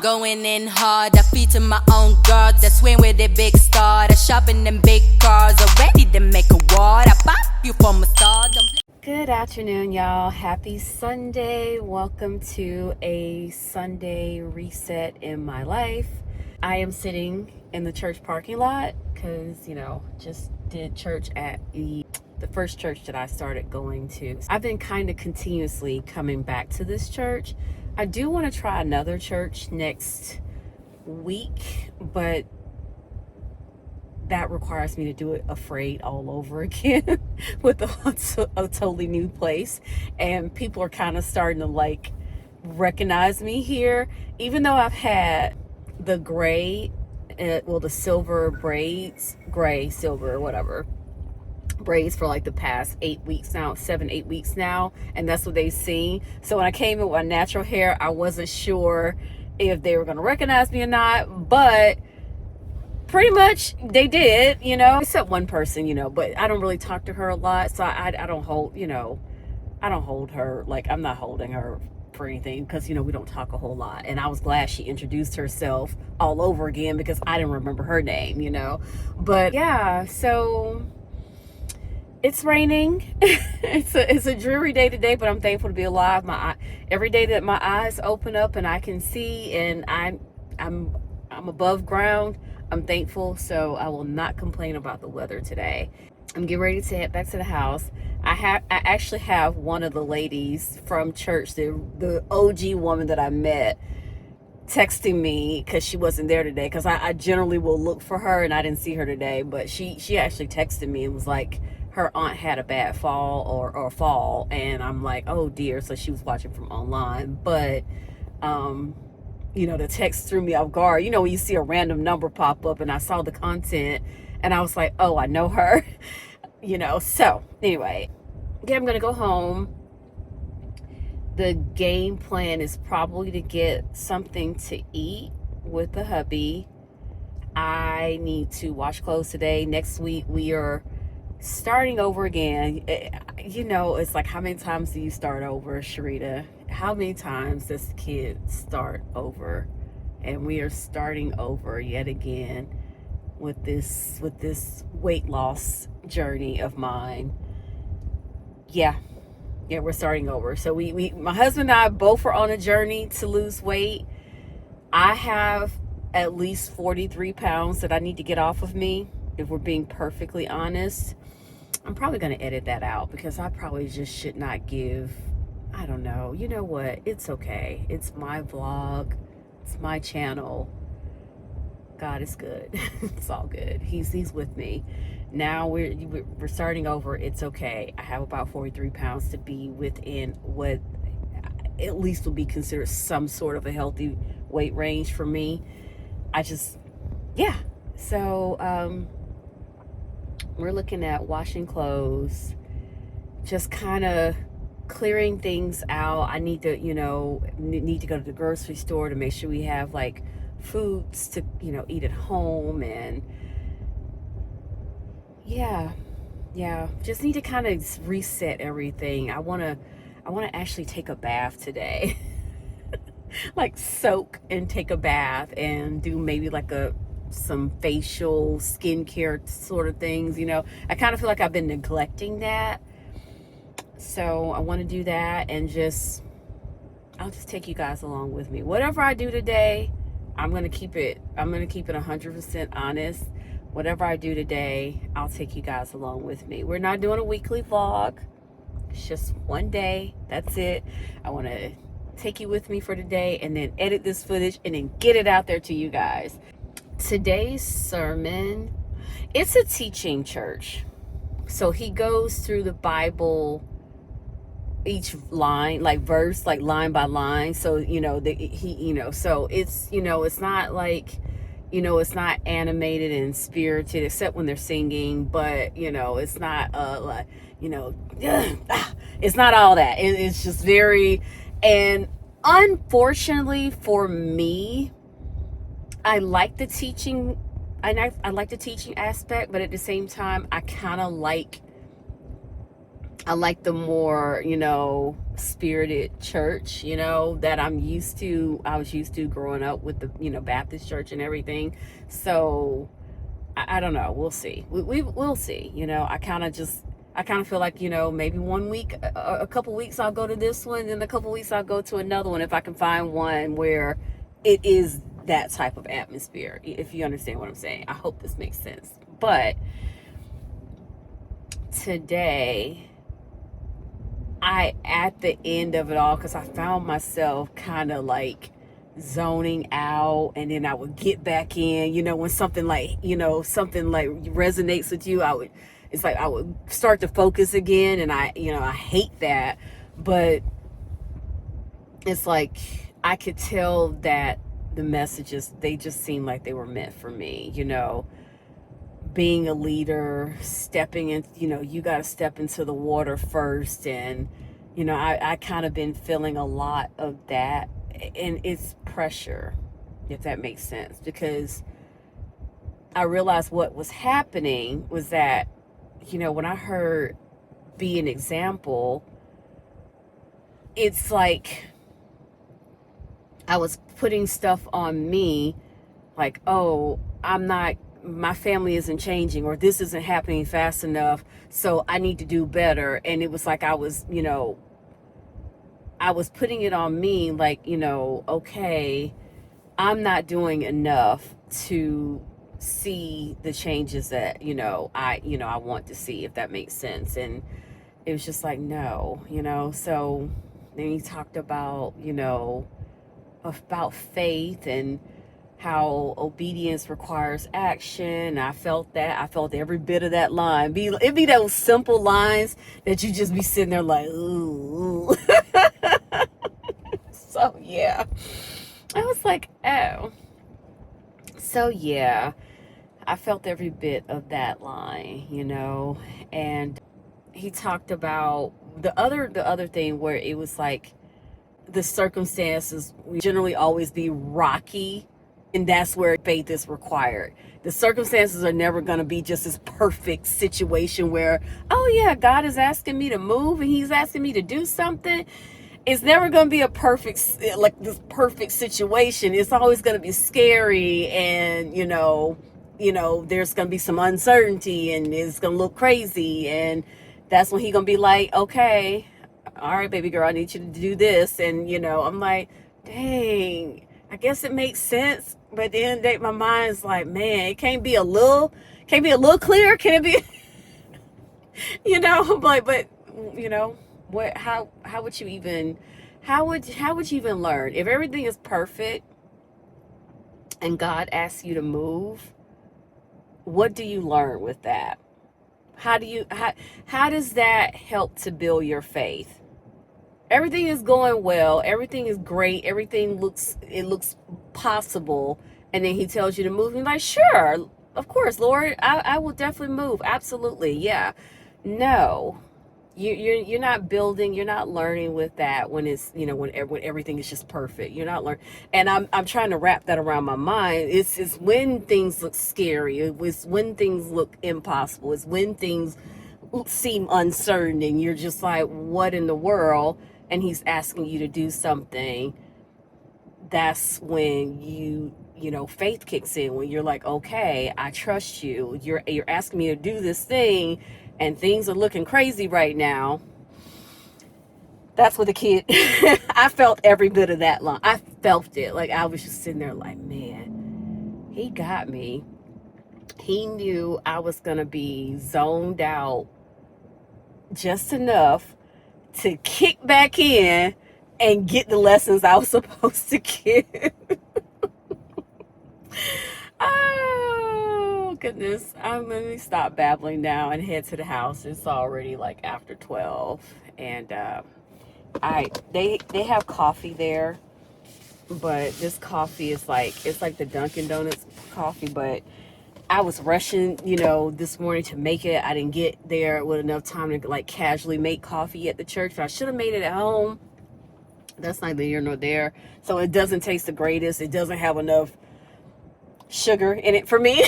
going in hard. I feed to my own gods. I swim with a big star. I shop in them big cars. I'm ready to make a ward. I pop you from a star. Good afternoon, y'all. Happy Sunday. Welcome to a Sunday reset in my life. I am sitting in the church parking lot because, just did church at the first church that I started going to. I've been kind of continuously coming back to this church. I do want to try another church next week, but that requires me to do it afraid all over again with a totally new place. And people are kind of starting to recognize me here, even though I've had the the silver braids, gray, silver, whatever, braids for the past 8 weeks now, 7-8 weeks now, and that's what they've seen. So when I came in with my natural hair, I wasn't sure if they were going to recognize me or not, but pretty much they did, except one person, but I don't really talk to her a lot, so I don't hold, I don't hold her, I'm not holding her for anything because, we don't talk a whole lot. And I was glad she introduced herself all over again because I didn't remember her name, but yeah, so it's raining. It's a dreary day today, but I'm thankful to be alive. Every day that my eyes open up and I can see and I'm above ground, I'm thankful. So I will not complain about the weather today. I'm getting ready to head back to the house. I actually have one of the ladies from church, the OG woman that I met, texting me because she wasn't there today, because I generally will look for her and I didn't see her today, but she actually texted me and was like her aunt had a bad fall or fall, and I'm like, oh dear. So she was watching from online, but the text threw me off guard. When you see a random number pop up, and I saw the content and I was like, oh, I know her. So anyway, yeah, I'm gonna go home. The game plan is probably to get something to eat with the hubby. I need to wash clothes today. Next week we are starting over again. It's like, how many times do you start over, Sherita? How many times does the kid start over? And we are starting over yet again with this weight loss journey of mine. Yeah, we're starting over. So we my husband and I both are on a journey to lose weight. I have at least 43 pounds that I need to get off of me, if we're being perfectly honest. I'm probably going to edit that out because I probably just should not give, I don't know. You know what? It's okay. It's my vlog. It's my channel. God is good. It's all good. He's with me. Now we're starting over. It's okay. I have about 43 pounds to be within what at least will be considered some sort of a healthy weight range for me. So we're looking at washing clothes, just kind of clearing things out. I need to go to the grocery store to make sure we have foods to eat at home, and yeah, just need to kind of reset everything. I want to actually take a bath today. Soak and take a bath and do maybe some facial skincare sort of things. I kind of feel like I've been neglecting that, so I want to do that, and I'll just take you guys along with me. Whatever I do today, I'm gonna keep it 100% honest. Whatever I do today, I'll take you guys along with me. We're not doing a weekly vlog. It's just one day. That's it. I want to take you with me for today and then edit this footage and then get it out there to you guys. Today's sermon, it's a teaching church. So he goes through the Bible, each line, verse, line by line. So, so it's, it's not it's not animated and spirited except when they're singing, but, it's not, it's not all that. It's just very, and unfortunately for me, I like the teaching, and I like the teaching aspect, but at the same time, I kind of like I like the more, spirited church, that I was used to growing up with the, Baptist church and everything. So I don't know. We'll see. We'll see. I kind of feel like, maybe one week, a couple weeks I'll go to this one, and a couple weeks I'll go to another one if I can find one where it is that type of atmosphere, if you understand what I'm saying. I hope this makes sense. But today, at the end of it all, because I found myself kind of like zoning out, and then I would get back in, when something like, something like resonates with you, it's like I would start to focus again, and I hate that, but it's like I could tell that the messages, they just seemed like they were meant for me, being a leader, stepping in, you got to step into the water first. And, I kind of been feeling a lot of that, and it's pressure, if that makes sense, because I realized what was happening was that, when I heard be an example, it's like I was putting stuff on me, like, oh, my family isn't changing, or this isn't happening fast enough, so I need to do better. And it was like I was putting it on me, like, okay, I'm not doing enough to see the changes that, I want to see, if that makes sense. And it was just like, no, so then he talked about, about faith and how obedience requires action. I felt that. I felt every bit of that line. It'd be those simple lines that you just be sitting there like, ooh. So yeah, I was like, oh. So yeah, I felt every bit of that line, And he talked about the other thing where it was like the circumstances will generally always be rocky, and that's where faith is required. The circumstances are never going to be just this perfect situation where, oh yeah, God is asking me to move and he's asking me to do something. It's never going to be a perfect, like this perfect situation. It's always going to be scary, and there's going to be some uncertainty, and it's going to look crazy. And that's when he's going to be like, okay, all right, baby girl, I need you to do this. And, I'm like, dang, I guess it makes sense. But then my mind's like, man, it can't be a little clearer. Can it be, I'm like, but, what, how would you even, how would you even learn if everything is perfect and God asks you to move? What do you learn with that? How does that help to build your faith? Everything is going well, everything is great, everything looks possible, and then he tells you to move, and you're like, sure, of course, Lord, I will definitely move, absolutely, yeah. No, you're not building, you're not learning with that when it's, when everything is just perfect. You're not learning. And I'm trying to wrap that around my mind. It's when things look scary, it's when things look impossible, it's when things seem uncertain, and you're just like, what in the world? And he's asking you to do something. That's when faith kicks in, when you're like, okay, I trust you. You're asking me to do this thing, and things are looking crazy right now. That's what the kid, I felt every bit of that line. I felt it. Like, I was just sitting there like, man, he got me. He knew I was going to be zoned out just enough to kick back in and get the lessons I was supposed to get. Oh goodness, I'm gonna stop babbling now and head to the house. It's already like after 12, and they have coffee there, but this coffee is like, it's like the Dunkin' Donuts coffee, but I was rushing, this morning to make it. I didn't get there with enough time to like casually make coffee at the church. I should have made it at home. That's neither here nor there. So it doesn't taste the greatest. It doesn't have enough sugar in it for me.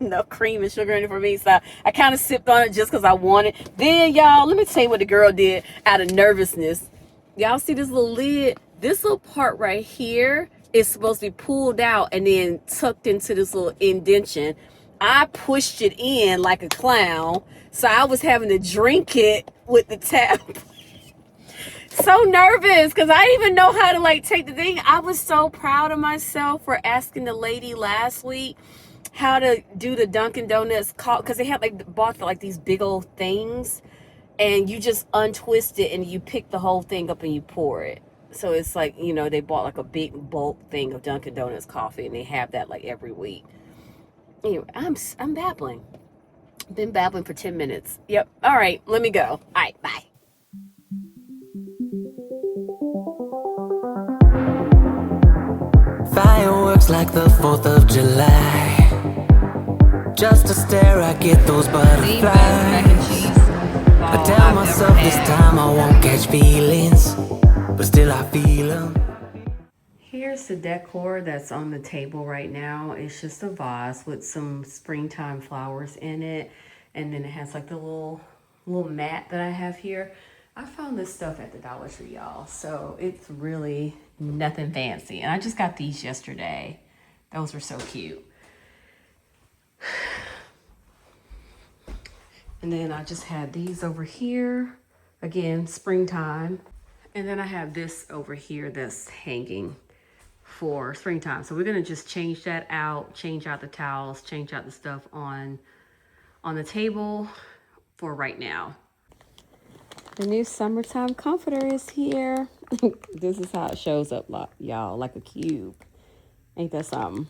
enough cream and sugar in it for me. So I kind of sipped on it just because I wanted. Then, y'all, let me tell you what the girl did out of nervousness. Y'all see this little lid? This little part right here is supposed to be pulled out and then tucked into this little indentation. I pushed it in like a clown. So I was having to drink it with the tap. So nervous because I didn't even know how to like take the thing. I was so proud of myself for asking the lady last week how to do the Dunkin' Donuts because they had like bought like these big old things and you just untwist it and you pick the whole thing up and you pour it. So it's like, you know, they bought like a big bulk thing of Dunkin' Donuts coffee and they have that like every week. Anyway, I'm babbling. Been babbling for 10 minutes. Yep. All right, let me go. All right, bye. Fireworks like the 4th of July. Just to stare, I get those butterflies. I tell myself this time I won't catch feelings, but still I feel them. Here's the decor that's on the table right now. It's just a vase with some springtime flowers in it. And then it has like the little mat that I have here. I found this stuff at the Dollar Tree, y'all. So it's really nothing fancy. And I just got these yesterday. Those were so cute. And then I just had these over here. Again, springtime. And then I have this over here that's hanging for springtime. So we're gonna just change that out, change out the towels, change out the stuff on the table for right now. The new summertime comforter is here. This is how it shows up, y'all, like a cube. Ain't that something?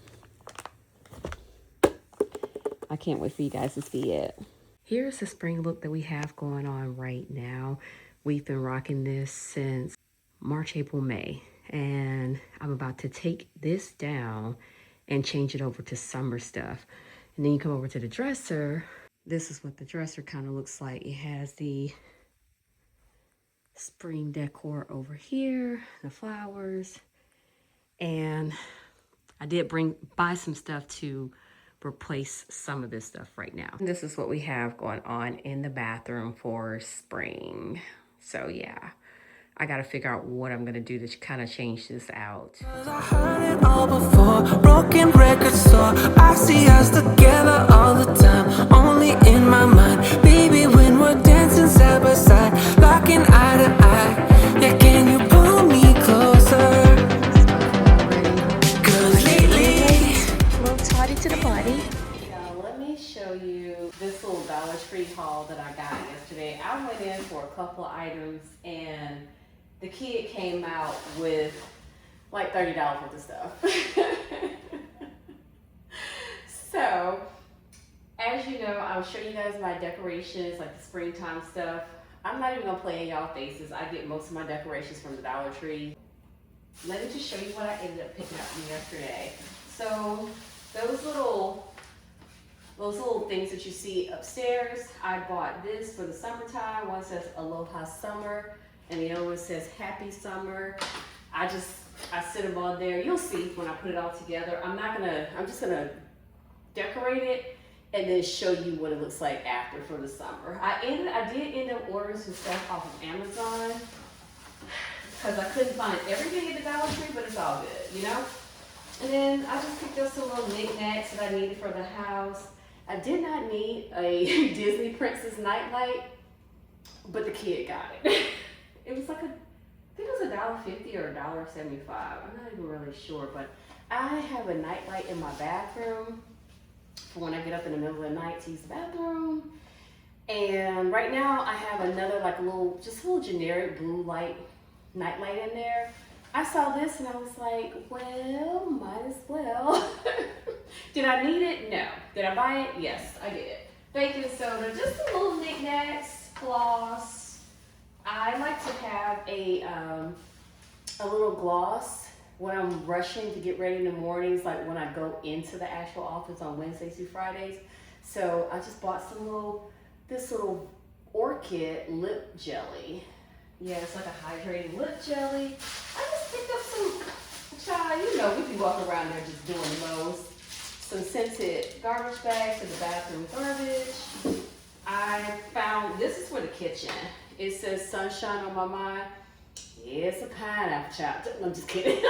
I can't wait for you guys to see it. Here's the spring look that we have going on right now. We've been rocking this since March, April, May. And I'm about to take this down and change it over to summer stuff. And then you come over to the dresser. This is what the dresser kind of looks like. It has the spring decor over here, the flowers. And I did buy some stuff to replace some of this stuff right now. This is what we have going on in the bathroom for spring. So yeah, I gotta figure out what I'm gonna do to kind of change this out. I heard it all before, broken record store. I see us together all the time, only in my mind. Baby, when we're dancing side by side, locking eye to eye. Yeah, can you pull me closer? Cause lately, Little toddy to the party. Now let me show you this little Dollar Tree haul that I got yesterday. I went in for a couple of items and the kid came out with like $30 worth of stuff. So, as you know, I'll show you guys my decorations, like the springtime stuff. I'm not even gonna play in y'all faces. I get most of my decorations from the Dollar Tree. Let me just show you what I ended up picking up from yesterday. So, those little things that you see upstairs, I bought this for the summertime. One says Aloha Summer, and the other one says Happy Summer. I sit them on there. You'll see when I put it all together. I'm just gonna decorate it and then show you what it looks like after for the summer. I did end up ordering some stuff off of Amazon because I couldn't find everything at the Dollar Tree, but it's all good, you know? And then I just picked up some little knickknacks that I needed for the house. I did not need a Disney Princess nightlight, but the kid got it. It was like I think it was $1.50 or $1.75. I'm not even really sure, but I have a nightlight in my bathroom for when I get up in the middle of the night to use the bathroom. And right now I have another like a little generic blue light nightlight in there. I saw this and I was like, well, might as well. Did I need it? No. Did I buy it? Yes, I did. Baking soda, just some little knickknacks, gloss. I like to have a little gloss when I'm rushing to get ready in the mornings, like when I go into the actual office on Wednesdays through Fridays. So I just bought this little orchid lip jelly. Yeah, it's like a hydrating lip jelly. I just picked up some, child, you know, we can walk around there just doing the most. some scented garbage bags for the bathroom garbage. I found, this is for the kitchen. It says sunshine on my mind. Yeah, it's a pineapple chop. I'm just kidding.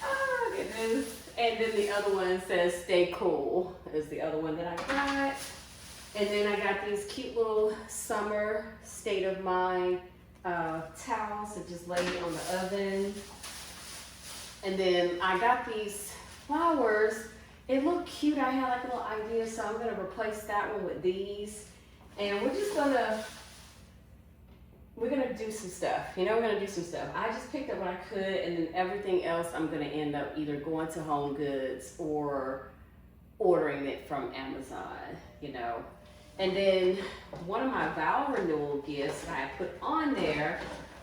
Oh, goodness. And then the other one says stay cool is the other one that I got. And then I got these cute little summer state of mind towels that just lay on the oven. And then I got these flowers. It looked cute. I had like a little idea, so I'm gonna replace that one with these. And we're gonna do some stuff. You know, we're gonna do some stuff. I just picked up what I could, and then everything else I'm gonna end up either going to Home Goods or ordering it from Amazon, you know. And then one of my vow renewal gifts that I put on there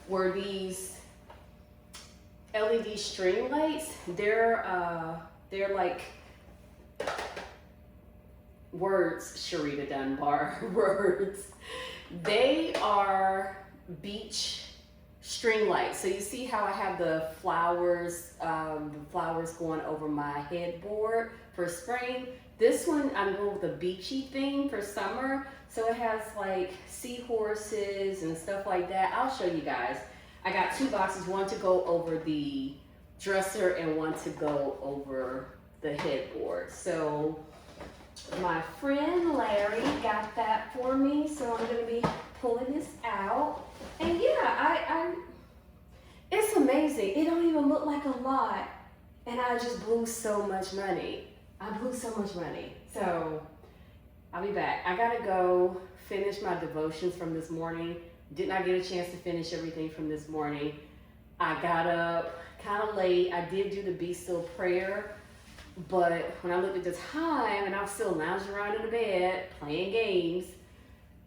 were these LED string lights. They're like words, Sherita Dunbar, words. They are beach string lights. So you see how I have the flowers going over my headboard for spring. This one, I'm going with a beachy theme for summer. So it has like seahorses and stuff like that. I'll show you guys. I got 2 boxes, one to go over the dresser and one to go over the headboard. So my friend Larry got that for me. So I'm gonna be pulling this out. And yeah, it's amazing. It don't even look like a lot. And I just blew so much money. So I'll be back. I gotta go finish my devotions from this morning. Did not get a chance to finish everything from this morning. I got up kind of late. I did do the Be Still prayer, but when I looked at the time and I was still lounging around in the bed playing games,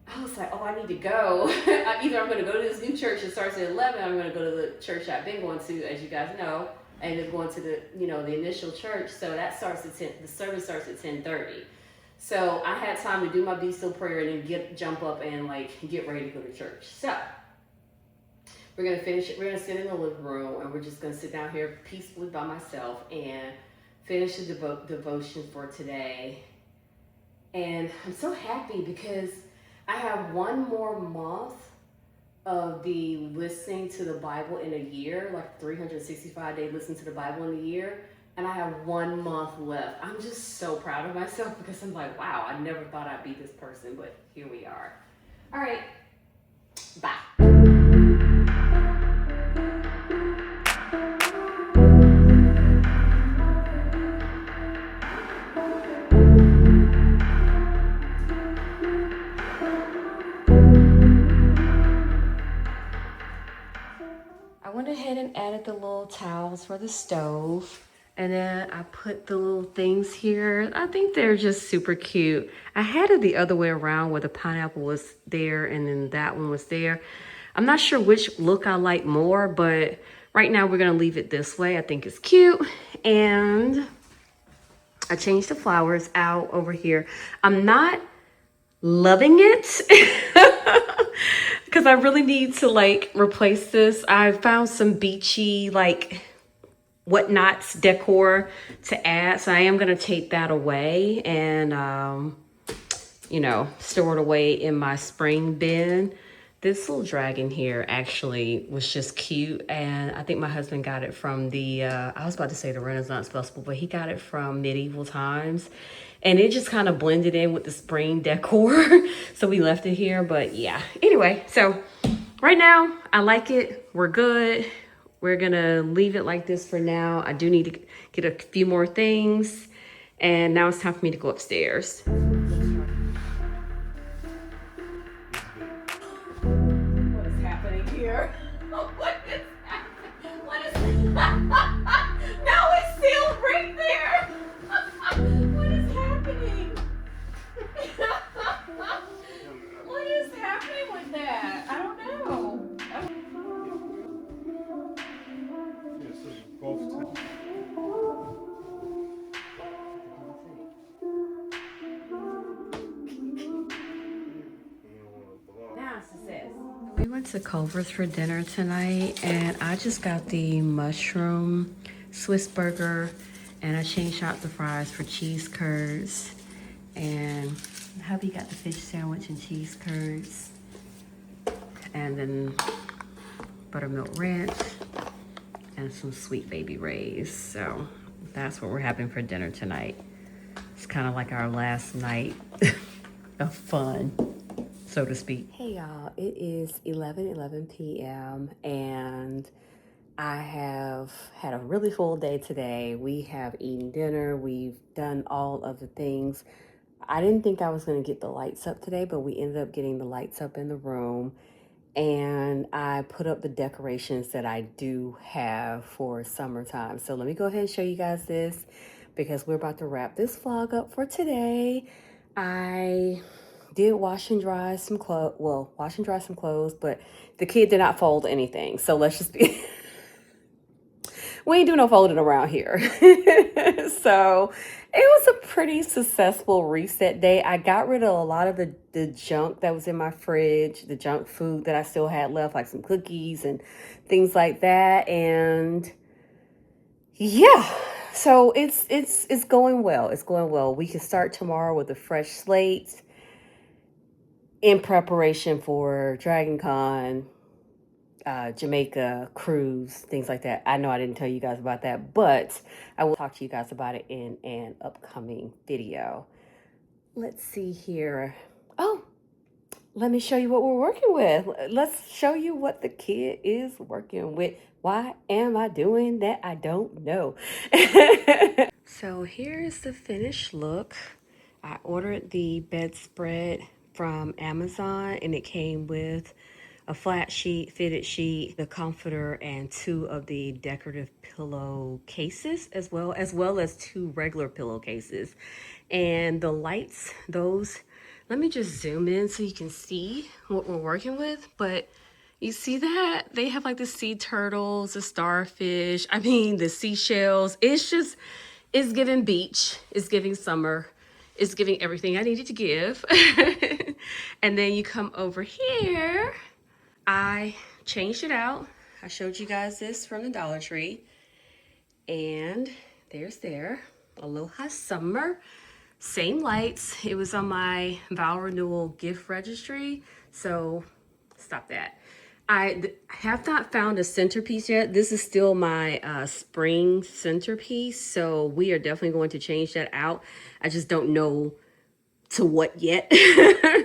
I was like, oh, I need to go. Either I'm gonna go to this new church that starts at 11, or I'm gonna go to the church I've been going to, as you guys know. I ended up going to the, the initial church. So that starts at 10, the service starts at 10:30. So I had time to do my Be Still prayer and then jump up and get ready to go to church. So we're gonna finish it. We're gonna sit in the living room and we're just gonna sit down here peacefully by myself and finish the devotion for today. And I'm so happy because I have one more month of the listening to the Bible in a year, like 365-day listen to the Bible in a year, and I have 1 month left. I'm just so proud of myself because I'm like, wow, I never thought I'd be this person, but here we are. All right, bye. I went ahead and added the little towels for the stove. And then I put the little things here. I think they're just super cute. I had it the other way around where the pineapple was there and then that one was there. I'm not sure which look I like more, but right now we're gonna leave it this way. I think it's cute. And I changed the flowers out over here. I'm not loving it because I really need to replace this. I found some beachy whatnots decor to add, so I am gonna take that away and store it away in my spring bin. This little dragon here actually was just cute, and I think my husband got it from the I was about to say the Renaissance Festival, but he got it from Medieval Times, and it just kind of blended in with the spring decor. So we left it here. But yeah, anyway, so right now I like it. We're good. We're gonna leave it like this for now. I do need to get a few more things, and now it's time for me to go upstairs. What is happening here? What is happening? What is now it's sealed right there. What is happening? What is happening with that? I don't know. We went to Culver's for dinner tonight, and I just got the mushroom Swiss burger And I changed out the fries for cheese curds. And hubby got the fish sandwich and cheese curds. And then buttermilk ranch and some sweet baby rays. So that's what we're having for dinner tonight. It's kind of like our last night of fun, so to speak. Hey y'all, it is 11 p.m. and I have had a really full day today. We have eaten dinner. We've done all of the things. I didn't think I was going to get the lights up today, but we ended up getting the lights up in the room. And I put up the decorations that I do have for summertime. So let me go ahead and show you guys this because we're about to wrap this vlog up for today. I did wash and dry some clothes. Well, wash and dry some clothes, but the kid did not fold anything. So let's just be... we ain't do no folding around here. So it was a pretty successful reset day. I got rid of a lot of the junk that was in my fridge, the junk food that I still had left, like some cookies and things like that. And yeah, so it's going well. It's going well. We can start tomorrow with a fresh slate in preparation for Dragon Con, Jamaica cruise, things like that. I know I didn't tell you guys about that, but I will talk to you guys about it in an upcoming video. Let's see here. Oh, let me show you what we're working with. Let's show you what the kid is working with. Why am I doing that? I don't know. So here's the finished look. I ordered the bedspread from Amazon and it came with a flat sheet, fitted sheet, the comforter, and 2 of the decorative pillow cases, as well as 2 regular pillowcases. And the lights, those, let me just zoom in so you can see what we're working with. But you see that? They have like the sea turtles, the starfish, I mean, the seashells. It's giving beach, it's giving summer, it's giving everything I needed to give. And then you come over here. I changed it out. I showed you guys this from the Dollar Tree. And there's there. Aloha Summer. Same lights. It was on my vow renewal gift registry. So stop that. I have not found a centerpiece yet. This is still my spring centerpiece. So we are definitely going to change that out. I just don't know to what yet,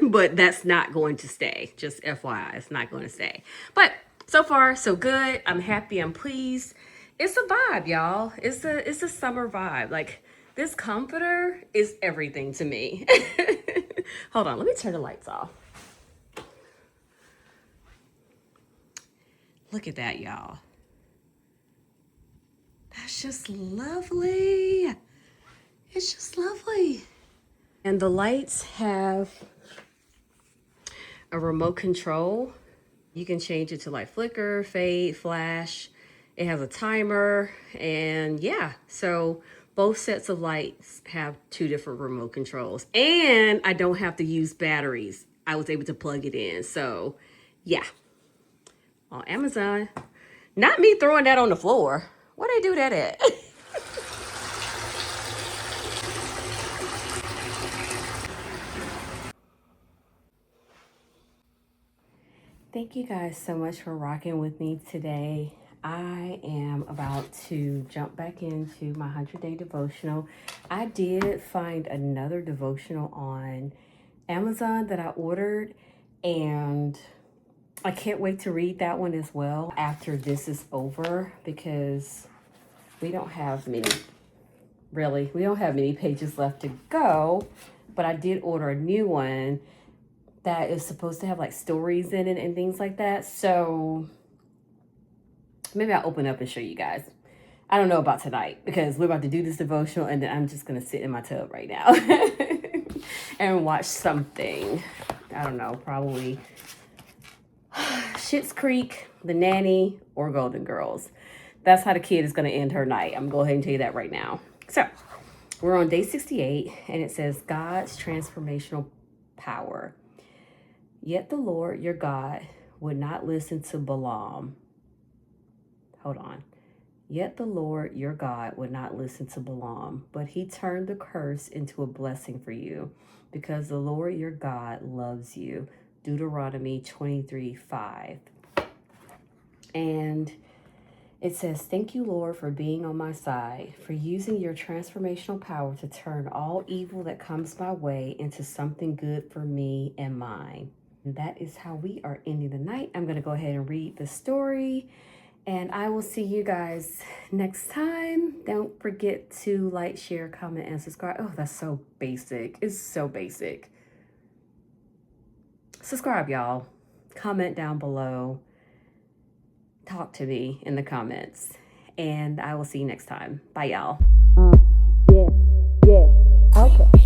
but that's not going to stay. Just FYI, it's not going to stay. But so far, so good. I'm happy. I'm pleased. It's a vibe, y'all. It's a summer vibe. Like, this comforter is everything to me. Hold on, let me turn the lights off. Look at that, y'all. That's just lovely. It's just lovely. And the lights have a remote control. You can change it to like flicker, fade, flash. It has a timer, and yeah, so both sets of lights have 2 different remote controls. And I don't have to use batteries. I was able to plug it in. So yeah, on Amazon. Not me throwing that on the floor. Where they do that at? Thank you guys so much for rocking with me today. I am about to jump back into my 100-day devotional. I did find another devotional on Amazon that I ordered, and I can't wait to read that one as well after this is over, because we don't have many, really. We don't have many pages left to go, but I did order a new one that is supposed to have like stories in it and things like that. So maybe I'll open up and show you guys. I don't know about tonight because we're about to do this devotional and then I'm just going to sit in my tub right now and watch something. I don't know, probably Schitt's Creek, The Nanny, or Golden Girls. That's how the kid is going to end her night. I'm going to go ahead and tell you that right now. So we're on day 68 and it says God's transformational power. Yet the Lord your God would not listen to Balaam. Hold on. Yet the Lord your God would not listen to Balaam, but he turned the curse into a blessing for you, because the Lord your God loves you. Deuteronomy 23:5. And it says, thank you, Lord, for being on my side, for using your transformational power to turn all evil that comes my way into something good for me and mine. And that is how we are ending the night. I'm going to go ahead and read the story, and I will see you guys next time. Don't forget to like, share, comment, and subscribe. Oh, that's so basic. It's so basic. Subscribe, y'all. Comment down below. Talk to me in the comments. And I will see you next time. Bye, y'all. Yeah. Okay.